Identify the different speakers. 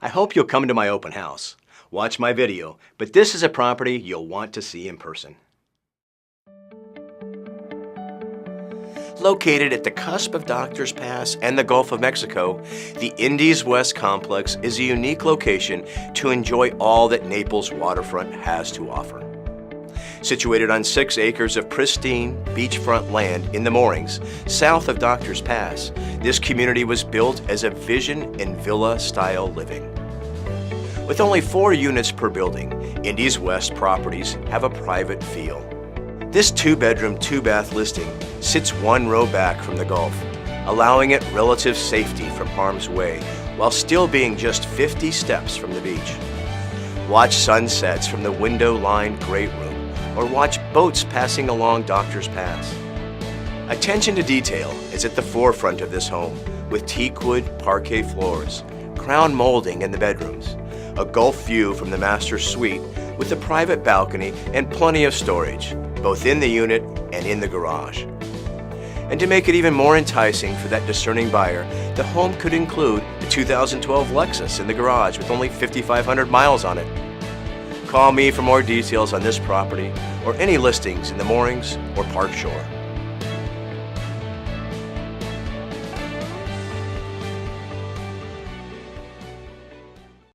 Speaker 1: I hope you'll come to my open house. Watch my video, but this is a property you'll want to see in person. Located at the cusp of Doctors Pass and the Gulf of Mexico, the Indies West Complex is a unique location to enjoy all that Naples waterfront has to offer. Situated on 6 acres of pristine beachfront land in the moorings south of Doctors Pass, this community was built as a vision and villa-style living. With only 4 units per building, Indies West properties have a private feel. This 2-bedroom, 2-bath listing sits 1 row back from the Gulf, allowing it relative safety from harm's way while still being just 50 steps from the beach. Watch sunsets from the window-lined great room or watch boats passing along Doctors Pass. Attention to detail is at the forefront of this home with teakwood parquet floors, crown molding in the bedrooms, a Gulf view from the master suite with a private balcony and plenty of storage, both in the unit and in the garage. And to make it even more enticing for that discerning buyer, the home could include a 2012 Lexus in the garage with only 5,500 miles on it. Call me for more details on this property or any listings in the moorings or Park Shore.